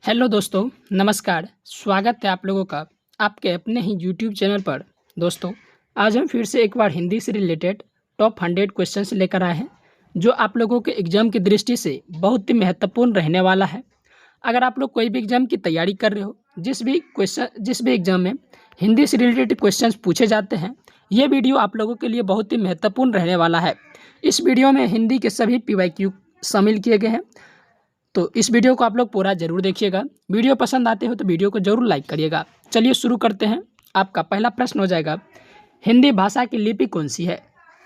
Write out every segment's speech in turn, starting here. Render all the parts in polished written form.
Hello दोस्तों, नमस्कार। स्वागत है आप लोगों का आपके अपने ही यूट्यूब चैनल पर। दोस्तों, आज हम फिर से एक बार हिंदी से रिलेटेड टॉप 100 क्वेश्चंस लेकर आए हैं, जो आप लोगों के एग्ज़ाम की दृष्टि से बहुत ही महत्वपूर्ण रहने वाला है। अगर आप लोग कोई भी एग्ज़ाम की तैयारी कर रहे हो, जिस भी एग्ज़ाम में हिंदी से रिलेटेड क्वेश्चंस पूछे जाते हैं, ये वीडियो आप लोगों के लिए बहुत ही महत्वपूर्ण रहने वाला है। इस वीडियो में हिंदी के सभी PYQ शामिल किए गए हैं, तो इस वीडियो को आप लोग पूरा ज़रूर देखिएगा। वीडियो पसंद आते हो तो वीडियो को ज़रूर लाइक करिएगा। चलिए शुरू करते हैं। आपका पहला प्रश्न हो जाएगा, हिंदी भाषा की लिपि कौन सी है?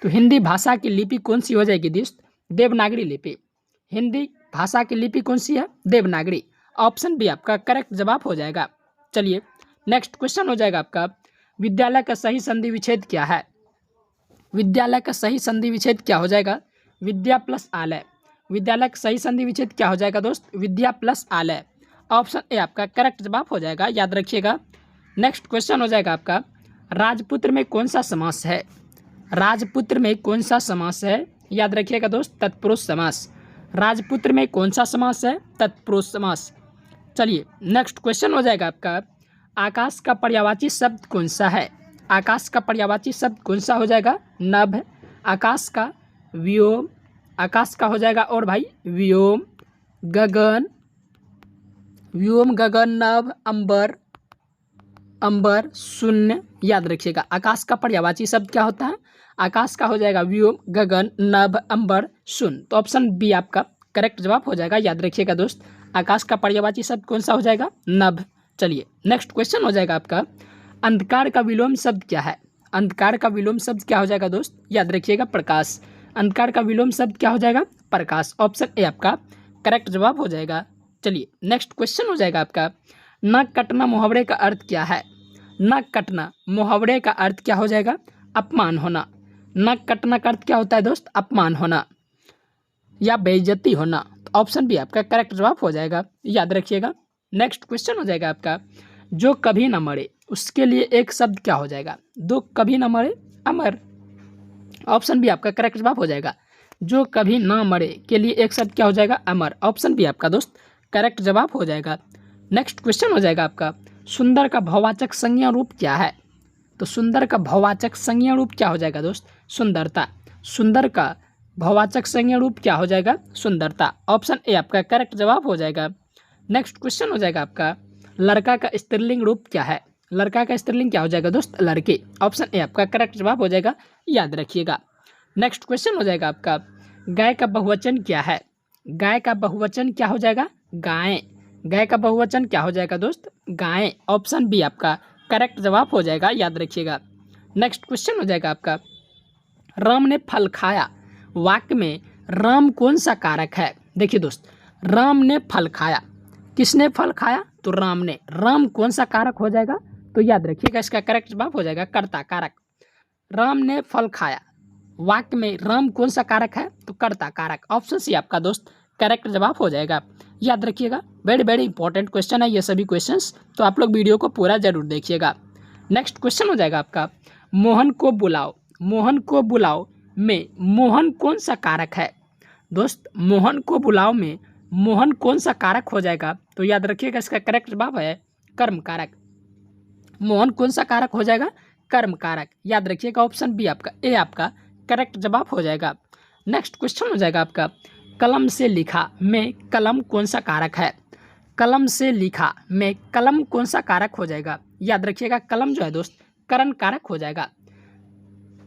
तो हिंदी भाषा की लिपि कौन सी हो जाएगी दोस्त? देवनागरी लिपि। हिंदी भाषा की लिपि कौन सी है? देवनागरी। ऑप्शन बी आपका करेक्ट जवाब हो जाएगा। चलिए नेक्स्ट क्वेश्चन हो जाएगा आपका, विद्यालय का सही संधि विच्छेद क्या है? विद्यालय का सही संधि विच्छेद क्या हो जाएगा? विद्या प्लस आलय। विद्यालय का सही संधि विच्छेद क्या हो जाएगा दोस्त? विद्या प्लस आलय। ऑप्शन ए आपका करेक्ट जवाब हो जाएगा, याद रखिएगा। नेक्स्ट क्वेश्चन हो जाएगा आपका, राजपुत्र में कौन सा समास है? राजपुत्र में कौन सा समास है? याद रखिएगा दोस्त, तत्पुरुष समास। राजपुत्र में कौन सा समास है? तत्पुरुष समास। चलिए नेक्स्ट क्वेश्चन हो जाएगा आपका, आकाश का पर्यायवाची शब्द कौन सा है? आकाश का पर्यायवाची शब्द कौन सा हो जाएगा? नभ। आकाश का व्योम, आकाश का हो जाएगा और भाई व्योम, गगन, व्योम, गगन, नभ, अंबर, अंबर, शून्य। याद रखिएगा आकाश का पर्यायवाची शब्द क्या होता है? आकाश का हो जाएगा व्योम, गगन, नभ, अंबर, शून्य। तो ऑप्शन बी आपका करेक्ट जवाब हो जाएगा, याद रखिएगा दोस्त। आकाश का पर्यायवाची शब्द कौन सा हो जाएगा? नभ। चलिए नेक्स्ट क्वेश्चन हो जाएगा आपका, अंधकार का विलोम शब्द क्या है? अंधकार का विलोम शब्द क्या हो जाएगा दोस्त? याद रखिएगा प्रकाश। अंधकार का विलोम शब्द क्या हो जाएगा? प्रकाश। ऑप्शन ए आपका करेक्ट जवाब हो जाएगा। चलिए नेक्स्ट क्वेश्चन हो जाएगा आपका, नाक कटना मुहावरे का अर्थ क्या है? नाक कटना मुहावरे का अर्थ क्या हो जाएगा? अपमान होना। नाक कटना का अर्थ क्या होता है दोस्त? अपमान होना या बेइज्जती होना। तो ऑप्शन बी आपका करेक्ट जवाब हो जाएगा, याद रखिएगा। नेक्स्ट क्वेश्चन हो जाएगा आपका, जो कभी न मरे उसके लिए एक शब्द क्या हो जाएगा? दो कभी न मरे, अमर। ऑप्शन बी आपका करेक्ट जवाब हो जाएगा। जो कभी ना मरे के लिए एक शब्द क्या हो जाएगा? अमर। ऑप्शन बी आपका दोस्त करेक्ट जवाब हो जाएगा। नेक्स्ट क्वेश्चन हो जाएगा आपका, सुंदर का भाववाचक संज्ञा रूप क्या है? तो सुंदर का भाववाचक संज्ञा रूप क्या हो जाएगा दोस्त? सुंदरता। सुंदर का भाववाचक संज्ञा रूप क्या हो जाएगा? सुंदरता। ऑप्शन ए आपका करेक्ट जवाब हो जाएगा। नेक्स्ट क्वेश्चन हो जाएगा आपका, लड़का का स्त्रीलिंग रूप क्या है? लड़का का स्त्रीलिंग क्या हो जाएगा दोस्त? लड़के। ऑप्शन ए आपका करेक्ट जवाब हो जाएगा, याद रखिएगा। नेक्स्ट क्वेश्चन हो जाएगा आपका, गाय का बहुवचन क्या है? गाय का बहुवचन क्या हो जाएगा? गायें। गाय का बहुवचन क्या हो जाएगा दोस्त? गायें। ऑप्शन बी आपका करेक्ट जवाब हो जाएगा, याद रखिएगा। नेक्स्ट क्वेश्चन हो जाएगा आपका, राम ने फल खाया वाक्य में राम कौन सा कारक है? देखिए दोस्त, राम ने फल खाया, किसने फल खाया? तो राम ने। राम कौन सा कारक हो जाएगा? तो याद रखिएगा इसका करेक्ट जवाब हो जाएगा कर्ता कारक। राम ने फल खाया वाक्य में राम कौन सा कारक है? तो कर्ता कारक। ऑप्शन सी आपका दोस्त करेक्ट जवाब हो जाएगा, याद रखिएगा। वेरी वेरी इंपॉर्टेंट क्वेश्चन है ये सभी क्वेश्चंस, तो आप लोग वीडियो को पूरा जरूर देखिएगा। नेक्स्ट क्वेश्चन हो जाएगा आपका, मोहन को बुलाओ, मोहन को बुलाओ में मोहन कौन सा कारक है? दोस्त मोहन को बुलाओ में मोहन कौन सा कारक हो जाएगा? तो याद रखिएगा इसका करेक्ट जवाब है कर्म कारक। मोहन कौन सा कारक हो जाएगा? कर्म कारक। याद रखिएगा ऑप्शन बी आपका ए आपका करेक्ट जवाब हो जाएगा। नेक्स्ट क्वेश्चन हो जाएगा आपका, कलम से लिखा में कलम कौन सा कारक है? कलम से लिखा में कलम कौन सा कारक हो जाएगा? याद रखिएगा कलम जो है दोस्त करण कारक हो जाएगा।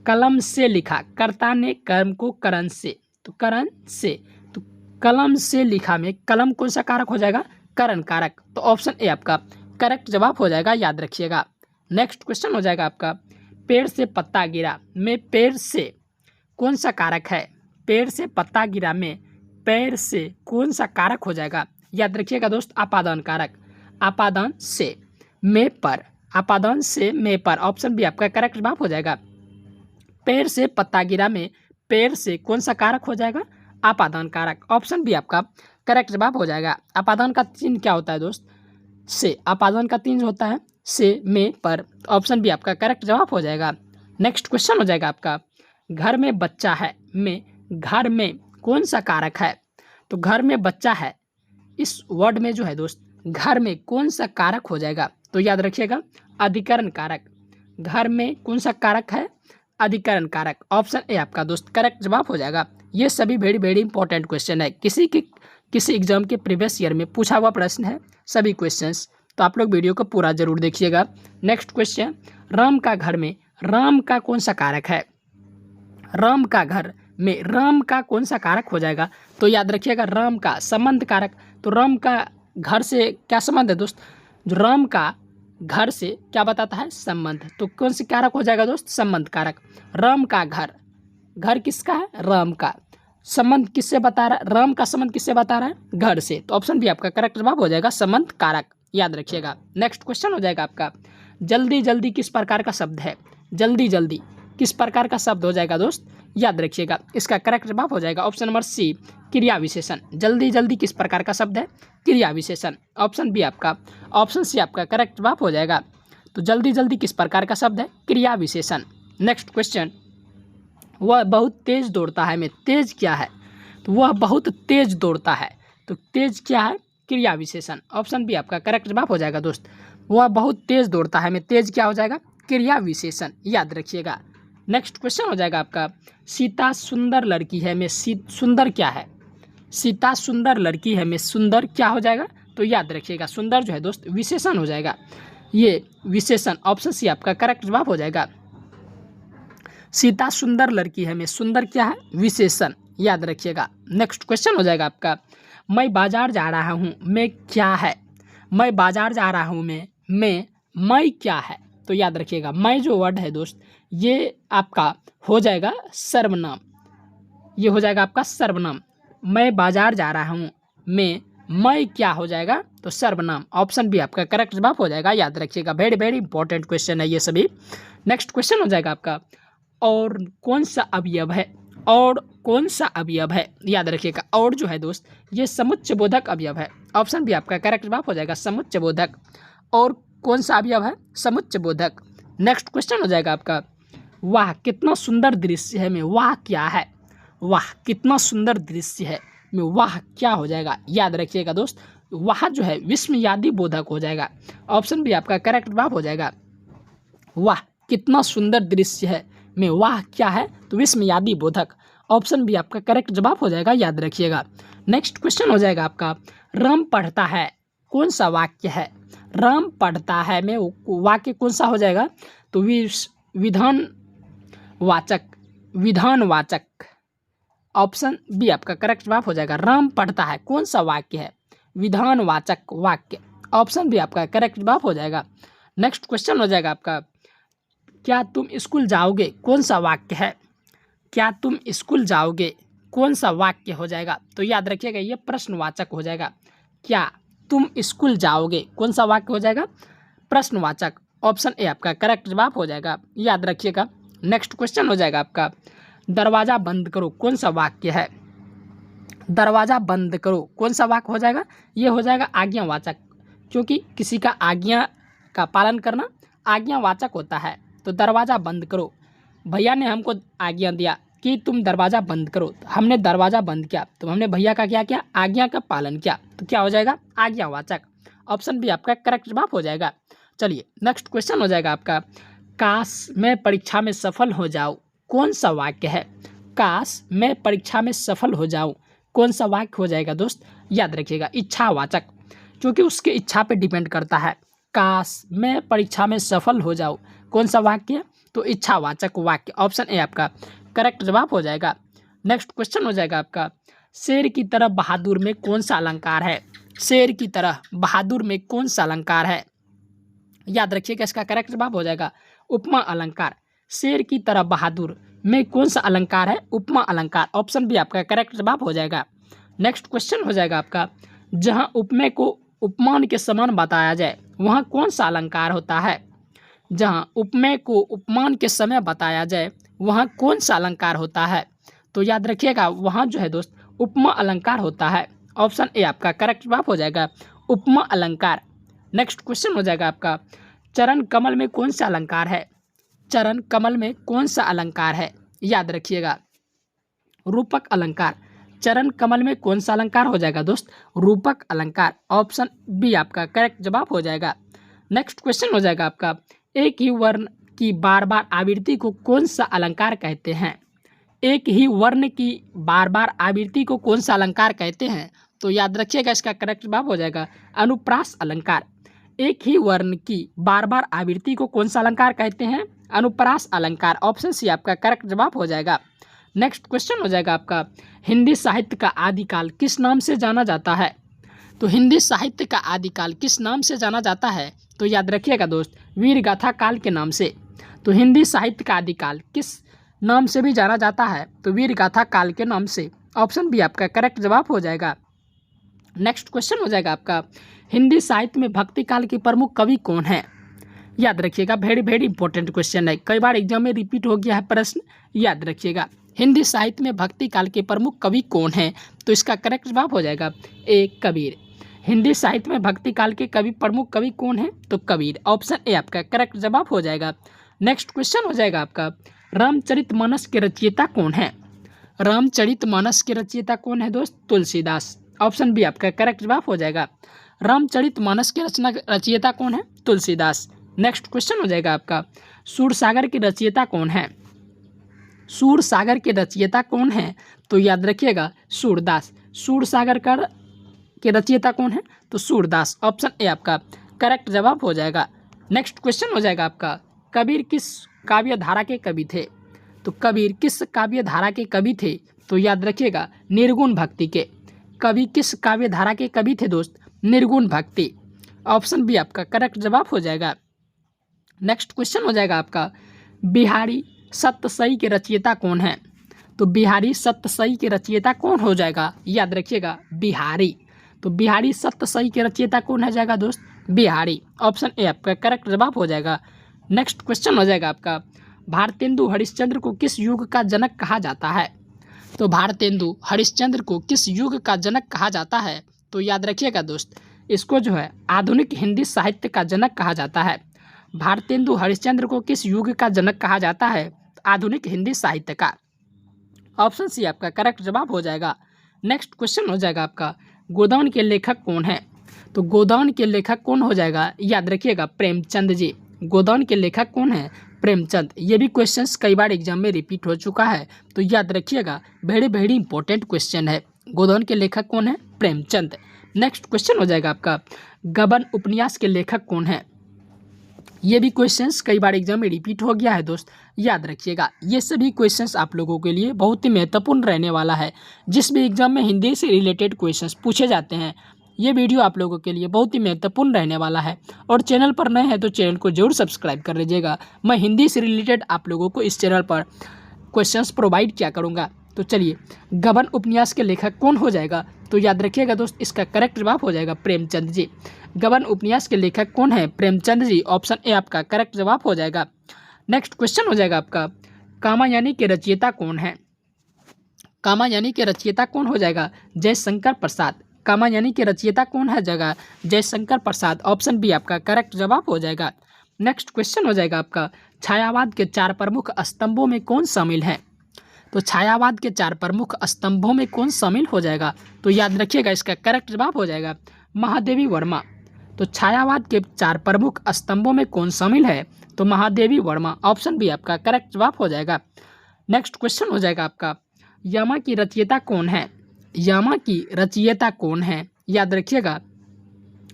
कलम से लिखा, कर्ता ने कर्म को करण से, तो करण से, तो कलम से लिखा में कलम कौन सा कारक हो जाएगा? करण कारक। तो ऑप्शन ए आपका करेक्ट जवाब हो जाएगा, याद रखिएगा। नेक्स्ट क्वेश्चन हो जाएगा आपका, पेड़ से पत्ता गिरा में पेड़ से कौन सा कारक है? पेड़ से पत्ता गिरा में पेड़ से कौन सा कारक हो जाएगा? याद रखिएगा दोस्त आपादान कारक। आपादान से में पर, आपादान से में पर। ऑप्शन बी आपका करेक्ट जवाब हो जाएगा। पेड़ से पत्ता गिरा में पेड़ से कौन सा कारक हो जाएगा? आपादान कारक। ऑप्शन बी आपका करेक्ट जवाब हो जाएगा। आपादान का चिन्ह क्या होता है दोस्त? से। आपादान का चिन्ह होता है से, में, पर। ऑप्शन बी आपका करेक्ट जवाब हो जाएगा। नेक्स्ट क्वेश्चन हो जाएगा आपका, घर में बच्चा है में घर में कौन सा कारक है? तो घर में बच्चा है, इस वर्ड में जो है दोस्त घर में कौन सा कारक हो जाएगा? तो याद रखिएगा अधिकरण कारक। घर में कौन सा कारक है? अधिकरण कारक। ऑप्शन ए आपका दोस्त करेक्ट जवाब हो जाएगा। ये सभी वेरी वेरी इंपॉर्टेंट क्वेश्चन है, किसी एग्जाम के प्रीवियस ईयर में पूछा हुआ प्रश्न है सभी क्वेश्चंस, तो आप लोग वीडियो को पूरा जरूर देखिएगा। नेक्स्ट क्वेश्चन, राम का घर में राम का कौन सा कारक है? राम का घर में राम का कौन सा कारक हो जाएगा? तो याद रखिएगा राम का संबंध कारक। तो राम का घर से क्या संबंध है दोस्त? जो राम का घर से क्या बताता है? संबंध। तो कौन सा कारक हो जाएगा दोस्त? संबंध कारक। राम का घर, घर किसका है? राम का। संबंध किससे बता रहा है? राम का संबंध किससे बता रहा है? घर से। तो ऑप्शन बी आपका करेक्ट जवाब हो जाएगा संबंध कारक, याद रखिएगा। नेक्स्ट क्वेश्चन हो जाएगा आपका, जल्दी जल्दी किस प्रकार का शब्द है? जल्दी जल्दी किस प्रकार का शब्द हो जाएगा दोस्त? याद रखिएगा इसका करेक्ट जवाब हो जाएगा ऑप्शन नंबर सी क्रिया विशेषण। जल्दी जल्दी किस प्रकार का शब्द है? क्रिया विशेषण। ऑप्शन बी आपका, ऑप्शन सी आपका करेक्ट जवाब हो जाएगा। तो जल्दी जल्दी किस प्रकार का शब्द है? क्रिया विशेषण। नेक्स्ट क्वेश्चन, वह बहुत तेज दौड़ता है में तेज क्या है? तो वह बहुत तेज दौड़ता है, तो तेज क्या है? क्रिया विशेषण। ऑप्शन बी आपका करेक्ट जवाब हो जाएगा दोस्त। वह बहुत तेज दौड़ता है में तेज क्या हो जाएगा? क्रिया विशेषण, याद रखिएगा। नेक्स्ट क्वेश्चन हो जाएगा आपका, सीता सुंदर लड़की है में सुंदर क्या है? सीता सुंदर लड़की है में सुंदर क्या हो जाएगा? तो याद रखिएगा सुंदर जो है दोस्त विशेषण हो जाएगा, ये विशेषण। ऑप्शन सी आपका करेक्ट जवाब हो जाएगा। सीता सुंदर लड़की है में सुंदर क्या है? विशेषण, याद रखिएगा। नेक्स्ट क्वेश्चन हो जाएगा आपका, मैं बाजार जा रहा हूँ में क्या है? मैं बाजार जा रहा हूँ में मैं क्या है? तो याद रखिएगा मैं जो वर्ड है दोस्त ये आपका हो जाएगा सर्वनाम, ये हो जाएगा आपका सर्वनाम। मैं बाजार जा रहा हूँ में मैं क्या हो जाएगा? तो सर्वनाम। ऑप्शन बी आपका करेक्ट जवाब हो जाएगा, याद रखिएगा। वेरी वेरी इंपॉर्टेंट क्वेश्चन है ये सभी। नेक्स्ट क्वेश्चन हो जाएगा आपका, और कौन सा अवयव है? और कौन सा अवयव है? याद रखिएगा और जो है दोस्त ये समुच्चय बोधक अवयव है। ऑप्शन बी आपका करेक्ट जवाब हो जाएगा समुच्चय बोधक। और कौन सा अवयव है? समुच्चय बोधक। नेक्स्ट क्वेश्चन हो जाएगा आपका, वाह कितना सुंदर दृश्य है में वाह क्या है? वाह कितना सुंदर दृश्य है में वाह क्या हो जाएगा? याद रखिएगा दोस्त वाह जो है विस्मयादि बोधक हो जाएगा। ऑप्शन बी आपका करेक्ट जवाब हो जाएगा। वाह कितना सुंदर दृश्य है में वाह क्या है? तो विस्मयादि बोधक। ऑप्शन बी आपका करेक्ट जवाब हो जाएगा, याद रखिएगा। नेक्स्ट क्वेश्चन हो जाएगा आपका, राम पढ़ता है कौन सा वाक्य है? राम पढ़ता है में वाक्य कौन सा हो जाएगा? तो विधानवाचक। ऑप्शन बी आपका करेक्ट जवाब हो जाएगा। राम पढ़ता है कौन सा वाक्य है? विधानवाचक वाक्य। ऑप्शन बी आपका करेक्ट जवाब हो जाएगा। नेक्स्ट क्वेश्चन हो जाएगा आपका, क्या तुम स्कूल जाओगे कौन सा वाक्य है? क्या तुम स्कूल जाओगे कौन सा वाक्य हो जाएगा? तो याद रखिएगा ये प्रश्नवाचक हो जाएगा। क्या तुम स्कूल जाओगे कौन सा वाक्य हो जाएगा? प्रश्नवाचक। ऑप्शन ए आपका करेक्ट जवाब हो जाएगा, याद रखिएगा। नेक्स्ट क्वेश्चन हो जाएगा आपका, दरवाज़ा बंद करो कौन सा वाक्य है? दरवाज़ा बंद करो कौन सा वाक्य हो जाएगा? ये हो जाएगा आज्ञावाचक, क्योंकि किसी का आज्ञा का पालन करना आज्ञावाचक होता है। तो दरवाज़ा बंद करो, भैया ने हमको आज्ञा दिया कि तुम दरवाज़ा बंद करो, तो हमने दरवाज़ा बंद किया, तो हमने भैया का क्या किया? आज्ञा का पालन किया, तो क्या हो जाएगा? आज्ञावाचक। ऑप्शन बी आपका करेक्ट जवाब हो जाएगा। चलिए नेक्स्ट क्वेश्चन हो जाएगा आपका, काश मैं परीक्षा में सफल हो जाऊँ कौन सा वाक्य है? काश मैं परीक्षा में सफल हो जाऊँ कौन सा वाक्य हो जाएगा दोस्त? याद रखिएगा इच्छावाचक, क्योंकि उसके इच्छा पे डिपेंड करता है। काश मैं परीक्षा में सफल हो जाऊँ कौन सा वाक्य? तो इच्छावाचक वाक्य। ऑप्शन ए आपका करेक्ट जवाब हो जाएगा। नेक्स्ट क्वेश्चन हो जाएगा आपका, शेर की तरह बहादुर में कौन सा अलंकार है? शेर की तरह बहादुर में कौन सा अलंकार है? याद रखिएगा इसका करेक्ट जवाब हो जाएगा उपमा अलंकार। शेर की तरह बहादुर में कौन सा अलंकार है? उपमा अलंकार। ऑप्शन बी आपका करेक्ट जवाब हो जाएगा। नेक्स्ट क्वेश्चन हो जाएगा आपका, जहाँ उपमेय को उपमान के समान बताया जाए वहाँ कौन सा अलंकार होता है? जहाँ उपमेय को उपमान के समय बताया जाए वहाँ कौन सा अलंकार होता है? तो याद रखिएगा वहाँ जो है दोस्त उपमा अलंकार होता है। ऑप्शन ए आपका करेक्ट जवाब हो जाएगा उपमा अलंकार। नेक्स्ट क्वेश्चन हो जाएगा आपका, चरण कमल में कौन सा अलंकार है? चरण कमल में कौन सा अलंकार है? याद रखिएगा रूपक अलंकार। चरण कमल में कौन सा अलंकार हो जाएगा दोस्त? रूपक अलंकार। ऑप्शन बी आपका करेक्ट जवाब हो जाएगा। नेक्स्ट क्वेश्चन हो जाएगा आपका, एक ही वर्ण की बार बार आवृत्ति को कौन सा अलंकार कहते हैं? एक ही वर्ण की बार बार आवृत्ति को कौन सा अलंकार कहते हैं? तो याद रखिएगा, इसका करेक्ट जवाब हो जाएगा अनुप्रास अलंकार। एक ही वर्ण की बार बार आवृत्ति को कौन सा अलंकार कहते हैं? अनुप्रास अलंकार। ऑप्शन सी आपका करेक्ट जवाब हो जाएगा। नेक्स्ट क्वेश्चन हो जाएगा आपका, हिंदी साहित्य का आदिकाल किस नाम से जाना जाता है? तो हिंदी साहित्य का आदिकाल किस नाम से जाना जाता है? तो याद रखिएगा दोस्त, वीर गाथा काल के नाम से। तो हिंदी साहित्य का आदिकाल किस नाम से भी जाना जाता है? तो वीर गाथा काल के नाम से। ऑप्शन बी आपका करेक्ट जवाब हो जाएगा। नेक्स्ट क्वेश्चन हो जाएगा आपका, हिंदी साहित्य में भक्ति काल के प्रमुख कवि कौन है? याद रखिएगा, वेरी इंपॉर्टेंट क्वेश्चन है, कई बार एग्जाम में रिपीट हो गया है प्रश्न, याद रखिएगा। हिंदी साहित्य में भक्ति काल के प्रमुख कवि कौन है? तो इसका करेक्ट जवाब हो जाएगा ए कबीर। हिंदी साहित्य में भक्ति काल के प्रमुख कवि कौन है? तो कबीर। ऑप्शन ए आपका करेक्ट जवाब हो जाएगा। नेक्स्ट क्वेश्चन हो जाएगा आपका, रामचरितमानस के रचयिता कौन है? रामचरितमानस के रचयिता कौन है दोस्त? तुलसीदास। ऑप्शन बी आपका करेक्ट जवाब हो जाएगा। रामचरितमानस के रचयिता कौन है? तुलसीदास। नेक्स्ट क्वेश्चन हो जाएगा आपका, सूरसागर के रचयिता कौन है? सूरसागर के रचयिता कौन है? तो याद रखिएगा सूरदास। सूरसागर के रचयिता कौन है? तो सूरदास। ऑप्शन ए आपका करेक्ट जवाब हो जाएगा। नेक्स्ट क्वेश्चन हो जाएगा आपका, कबीर किस काव्य धारा के कवि थे? तो कबीर किस काव्य धारा के कवि थे? तो याद रखिएगा निर्गुण भक्ति के। कवि किस काव्य धारा के कवि थे दोस्त? निर्गुण भक्ति। ऑप्शन बी आपका करेक्ट जवाब हो जाएगा। नेक्स्ट क्वेश्चन हो जाएगा आपका, बिहारी सप्तशती के रचयिता कौन है? तो बिहारी सप्तशती के रचयिता कौन हो जाएगा? याद रखिएगा बिहारी। तो बिहारी सप्तशती के रचयिता कौन हो जाएगा दोस्त? बिहारी। ऑप्शन ए आपका करेक्ट जवाब हो जाएगा। नेक्स्ट क्वेश्चन हो जाएगा आपका, भारतेंदु हरिश्चंद्र को किस युग का जनक कहा जाता है? तो भारतेंदु हरिश्चंद्र को किस युग का जनक कहा जाता है? तो याद रखिएगा दोस्त, इसको जो है आधुनिक हिंदी साहित्य का जनक कहा जाता है। भारतेंदु हरिश्चंद्र को किस युग का जनक कहा जाता है? आधुनिक हिंदी साहित्य का। ऑप्शन सी आपका करेक्ट जवाब हो जाएगा। नेक्स्ट क्वेश्चन हो जाएगा आपका, गोदान के लेखक कौन है? तो गोदान के लेखक कौन हो जाएगा? याद रखिएगा प्रेमचंद जी। गोदान के लेखक कौन है? प्रेमचंद। ये भी क्वेश्चंस कई बार एग्जाम में रिपीट हो चुका है, तो याद रखिएगा, वेरी इंपॉर्टेंट क्वेश्चन है। गोदान के लेखक कौन है? प्रेमचंद। नेक्स्ट क्वेश्चन हो जाएगा आपका, गबन उपन्यास के लेखक कौन है? ये भी क्वेश्चंस कई बार एग्जाम में रिपीट हो गया है दोस्त, याद रखिएगा। ये सभी क्वेश्चंस आप लोगों के लिए बहुत ही महत्वपूर्ण रहने वाला है। जिस भी एग्जाम में हिंदी से रिलेटेड क्वेश्चंस पूछे जाते हैं, ये वीडियो आप लोगों के लिए बहुत ही महत्वपूर्ण रहने वाला है। और चैनल पर नए हैं तो चैनल को जरूर सब्सक्राइब कर लीजिएगा। मैं हिंदी से रिलेटेड आप लोगों को इस चैनल पर क्वेश्चंस प्रोवाइड किया करूँगा। तो चलिए, गबन उपन्यास के लेखक कौन हो जाएगा? तो याद रखिएगा दोस्त, इसका करेक्ट जवाब हो जाएगा प्रेमचंद जी। गबन उपन्यास के लेखक कौन है? प्रेमचंद जी। ऑप्शन ए आपका करेक्ट जवाब हो जाएगा। नेक्स्ट क्वेश्चन हो जाएगा आपका, कामायनी के रचयिता कौन है? कामायनी के रचयिता कौन हो जाएगा? जयशंकर प्रसाद। कामायनी के रचयिता कौन है जगह? जयशंकर प्रसाद। ऑप्शन बी आपका करेक्ट जवाब हो जाएगा। नेक्स्ट क्वेश्चन हो जाएगा आपका, छायावाद के 4 प्रमुख स्तंभों में कौन शामिल है? तो छायावाद के 4 प्रमुख स्तंभों में कौन शामिल हो जाएगा? तो याद रखिएगा, इसका करेक्ट जवाब हो जाएगा महादेवी वर्मा। तो छायावाद के 4 प्रमुख स्तंभों में कौन शामिल है? तो महादेवी वर्मा। ऑप्शन बी आपका करेक्ट जवाब हो जाएगा। नेक्स्ट क्वेश्चन हो जाएगा आपका, यमा की रचयिता कौन है? यमा की रचयिता कौन है? याद रखिएगा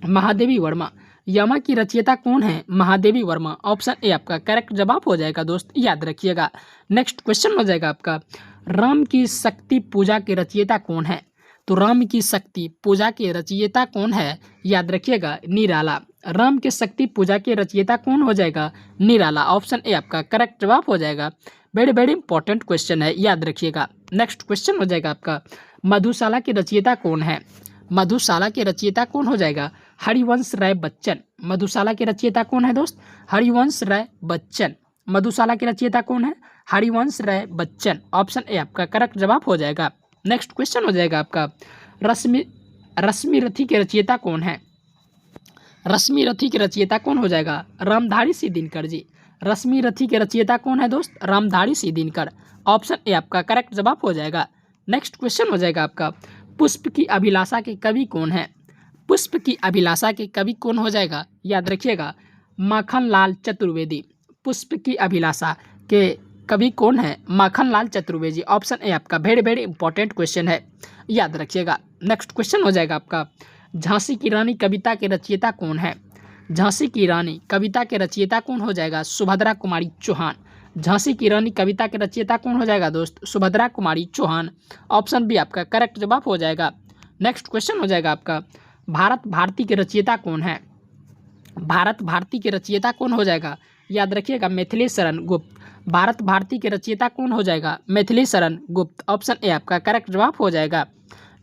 महादेवी वर्मा। यमा की रचयिता कौन है? महादेवी वर्मा। ऑप्शन ए आपका करेक्ट जवाब हो जाएगा दोस्त, याद रखिएगा। नेक्स्ट क्वेश्चन हो जाएगा आपका, राम की शक्ति पूजा के रचयिता कौन है? तो राम की शक्ति पूजा के रचयिता कौन है? याद रखिएगा निराला। राम के शक्ति पूजा के रचयिता कौन हो जाएगा? निराला। ऑप्शन ए आपका करेक्ट जवाब हो जाएगा। वेरी इंपॉर्टेंट क्वेश्चन है, याद रखिएगा। नेक्स्ट क्वेश्चन हो जाएगा आपका, मधुशाला के रचयिता कौन है? मधुशाला के रचयिता कौन हो जाएगा? हरिवंश राय बच्चन। मधुशाला के रचयिता कौन है दोस्त? हरिवंश राय बच्चन। मधुशाला के रचयिता कौन है? हरिवंश राय बच्चन। ऑप्शन ए आपका करेक्ट जवाब हो जाएगा। नेक्स्ट क्वेश्चन हो जाएगा आपका, रश्मि रथी के रचयिता कौन है? रश्मि रथी के रचयिता कौन हो जाएगा? रामधारी सिंह दिनकर जी। रश्मि रथी के रचयिता कौन है दोस्त? रामधारी सिंह दिनकर। ऑप्शन ए आपका करेक्ट जवाब हो जाएगा। नेक्स्ट क्वेश्चन हो जाएगा आपका, पुष्प की अभिलाषा के कवि कौन है? पुष्प की अभिलाषा के कवि कौन हो जाएगा? याद रखिएगा, माखनलाल चतुर्वेदी। पुष्प की अभिलाषा के कवि कौन है? माखनलाल चतुर्वेदी। ऑप्शन ए आपका वेरी वेरी इंपॉर्टेंट क्वेश्चन है, याद रखिएगा। नेक्स्ट क्वेश्चन हो जाएगा आपका, झांसी की रानी कविता के रचयिता कौन है? झांसी की रानी कविता के रचयिता कौन हो जाएगा? सुभद्रा कुमारी चौहान। झांसी की रानी कविता के रचयिता कौन हो जाएगा दोस्त? सुभद्रा कुमारी चौहान। ऑप्शन बी आपका करेक्ट जवाब हो जाएगा। नेक्स्ट क्वेश्चन हो जाएगा आपका, भारत भारती के रचयिता कौन है? भारत भारती के रचयिता कौन हो जाएगा? याद रखिएगा, मैथिली शरण गुप्त। भारत भारती के रचयिता कौन हो जाएगा? मैथिली शरण गुप्त। ऑप्शन ए आपका करेक्ट जवाब हो जाएगा।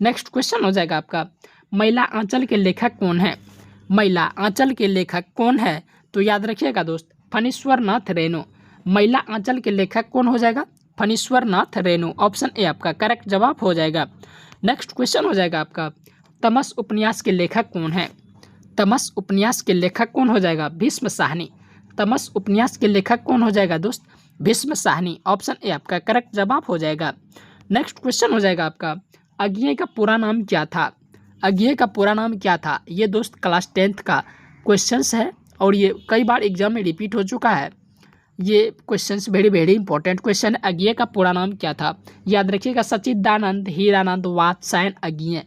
नेक्स्ट क्वेश्चन हो जाएगा आपका, महिला आंचल के लेखक कौन है? महिला आंचल के लेखक कौन है? तो याद रखिएगा दोस्त, फणीश्वर नाथ रेणु। महिला आंचल के लेखक कौन हो जाएगा? फणीश्वर नाथ रेणु। ऑप्शन ए आपका करेक्ट जवाब हो जाएगा। नेक्स्ट क्वेश्चन हो जाएगा आपका, तमस उपन्यास के लेखक कौन है? तमस उपन्यास के लेखक कौन हो जाएगा? भीष्म साहनी। तमस उपन्यास के लेखक कौन हो जाएगा दोस्त? भीष्म साहनी। ऑप्शन ए आपका करेक्ट जवाब हो जाएगा। नेक्स्ट क्वेश्चन हो जाएगा आपका, अज्ञेय का पूरा नाम क्या था? अज्ञेय का पूरा नाम क्या था? ये दोस्त क्लास 10th का क्वेश्चंस है और ये कई बार एग्जाम में रिपीट हो चुका है। ये questions very very important question है। अज्ञेय का पूरा नाम क्या था? याद रखिएगा, सच्चिदानंद हीरानंद वात्स्यायन अज्ञेय।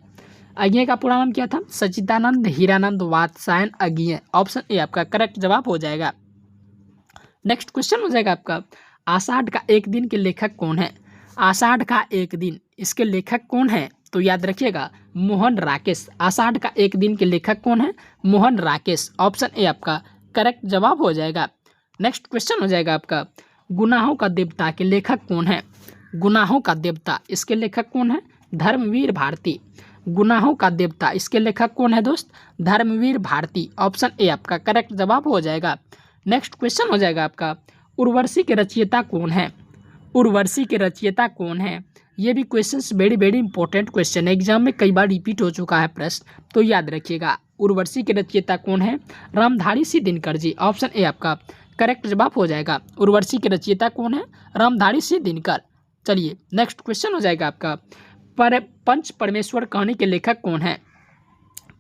अज्ञेय का पूरा नाम क्या था? सच्चिदानंद हीरानंद वात्स्यायन अज्ञेय। ऑप्शन ए आपका करेक्ट जवाब हो जाएगा। नेक्स्ट क्वेश्चन हो जाएगा आपका, आषाढ़ का एक दिन के लेखक कौन है? आषाढ़ का एक दिन, इसके लेखक कौन है? तो याद रखिएगा, मोहन राकेश। आषाढ़ का एक दिन के लेखक कौन है? मोहन राकेश। ऑप्शन ए आपका करेक्ट जवाब हो जाएगा। नेक्स्ट क्वेश्चन हो जाएगा आपका, गुनाहों का देवता के लेखक कौन है? गुनाहों का देवता, इसके लेखक कौन है? धर्मवीर भारती। गुनाहों का देवता, इसके लेखक कौन है दोस्त? धर्मवीर भारती। ऑप्शन ए आपका करेक्ट जवाब हो जाएगा। नेक्स्ट क्वेश्चन हो जाएगा आपका, उर्वशी के रचयिता कौन है? उर्वशी के रचयिता कौन है? ये भी questions very very important question है, एग्जाम में कई बार रिपीट हो चुका है प्रश्न, तो याद रखिएगा। उर्वशी के रचयिता कौन है? रामधारी सिंह दिनकर जी। ऑप्शन ए आपका करेक्ट जवाब हो जाएगा। उर्वशी के रचयिता कौन है? रामधारी सिंह दिनकर। चलिए नेक्स्ट क्वेश्चन हो जाएगा आपका, पंच परमेश्वर कहानी के लेखक कौन है?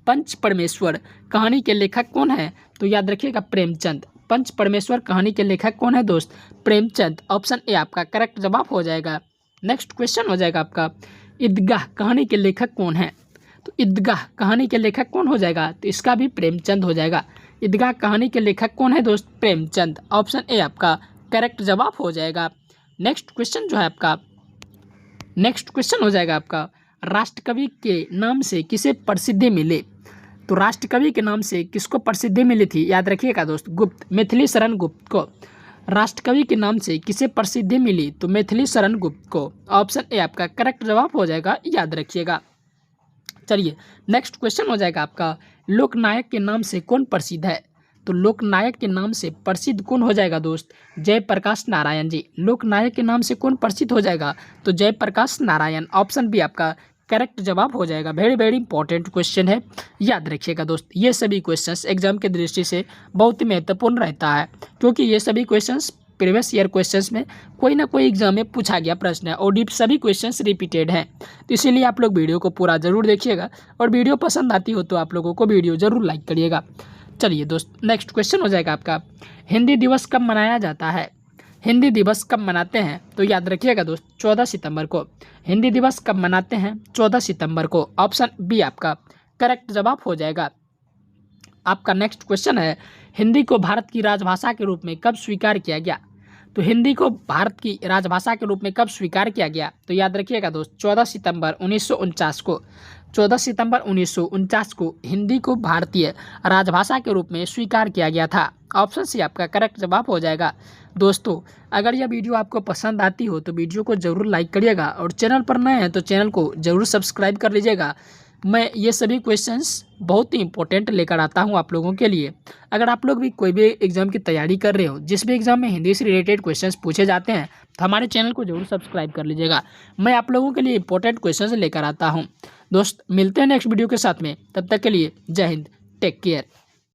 पंच परमेश्वर कहानी के लेखक कौन है? तो याद रखिएगा, प्रेमचंद। पंच परमेश्वर कहानी के लेखक कौन है दोस्त? प्रेमचंद। ऑप्शन ए आपका करेक्ट जवाब हो जाएगा। नेक्स्ट क्वेश्चन हो जाएगा आपका, ईदगाह कहानी के लेखक कौन है? तो ईदगाह कहानी के लेखक कौन हो जाएगा? तो इसका भी प्रेमचंद हो जाएगा। ईदगाह कहानी के लेखक कौन है दोस्त? प्रेमचंद। ऑप्शन ए आपका करेक्ट जवाब हो जाएगा। नेक्स्ट क्वेश्चन जो है आपका, नेक्स्ट क्वेश्चन हो जाएगा आपका, राष्ट्रकवि के नाम से किसे प्रसिद्धि मिले? तो राष्ट्रकवि के नाम से किसको प्रसिद्धि मिली थी? याद रखिएगा दोस्त, गुप्त, मैथिली शरण गुप्त को। राष्ट्रकवि के नाम से किसे प्रसिद्धि मिली? तो मैथिली शरण गुप्त को। ऑप्शन ए आपका करेक्ट जवाब हो जाएगा, याद रखिएगा। चलिए नेक्स्ट क्वेश्चन हो जाएगा आपका, लोकनायक के नाम से कौन प्रसिद्ध है? तो लोकनायक के नाम से प्रसिद्ध कौन हो जाएगा दोस्त? जयप्रकाश नारायण जी। लोकनायक के नाम से कौन प्रसिद्ध हो जाएगा? तो जयप्रकाश नारायण। ऑप्शन बी आपका करेक्ट जवाब हो जाएगा। वेरी वेरी इंपॉर्टेंट क्वेश्चन है, याद रखिएगा दोस्त। ये सभी क्वेश्चंस एग्जाम के दृष्टि से बहुत ही महत्वपूर्ण रहता है, क्योंकि ये सभी क्वेश्चंस प्रीवियस ईयर क्वेश्चंस में कोई ना कोई एग्जाम में पूछा गया प्रश्न है और सभी क्वेश्चंस रिपीटेड हैं। तो इसीलिए आप लोग वीडियो को पूरा ज़रूर देखिएगा और वीडियो पसंद आती हो तो आप लोगों को वीडियो ज़रूर लाइक करिएगा। चलिए दोस्त नेक्स्ट क्वेश्चन हो जाएगा आपका, हिंदी दिवस कब मनाया जाता है? हिंदी दिवस कब मनाते हैं? तो याद रखिएगा दोस्त, 14 सितंबर को। हिंदी दिवस कब मनाते हैं? 14 सितंबर को। ऑप्शन बी आपका करेक्ट जवाब हो जाएगा। आपका नेक्स्ट क्वेश्चन है, हिंदी को भारत की राजभाषा के रूप में कब स्वीकार किया गया? तो हिंदी को भारत की राजभाषा के रूप में कब स्वीकार किया गया? तो याद रखिएगा दोस्त, 14 सितंबर 1949 को। 14 सितंबर 1949 को हिंदी को भारतीय राजभाषा के रूप में स्वीकार किया गया था। ऑप्शन सी आपका करेक्ट जवाब हो जाएगा। दोस्तों अगर यह वीडियो आपको पसंद आती हो तो वीडियो को ज़रूर लाइक करिएगा और चैनल पर नए हैं तो चैनल को ज़रूर सब्सक्राइब कर लीजिएगा। मैं ये सभी क्वेश्चंस बहुत ही इंपॉर्टेंट लेकर आता हूँ आप लोगों के लिए। अगर आप लोग भी कोई भी एग्ज़ाम की तैयारी कर रहे हो, जिस भी एग्ज़ाम में हिंदी से रिलेटेड क्वेश्चंस पूछे जाते हैं, तो हमारे चैनल को जरूर सब्सक्राइब कर लीजिएगा। मैं आप लोगों के लिए इंपॉर्टेंट क्वेश्चंस लेकर आता हूँ। दोस्त मिलते हैं नेक्स्ट वीडियो के साथ में, तब तक के लिए जय हिंद, टेक केयर।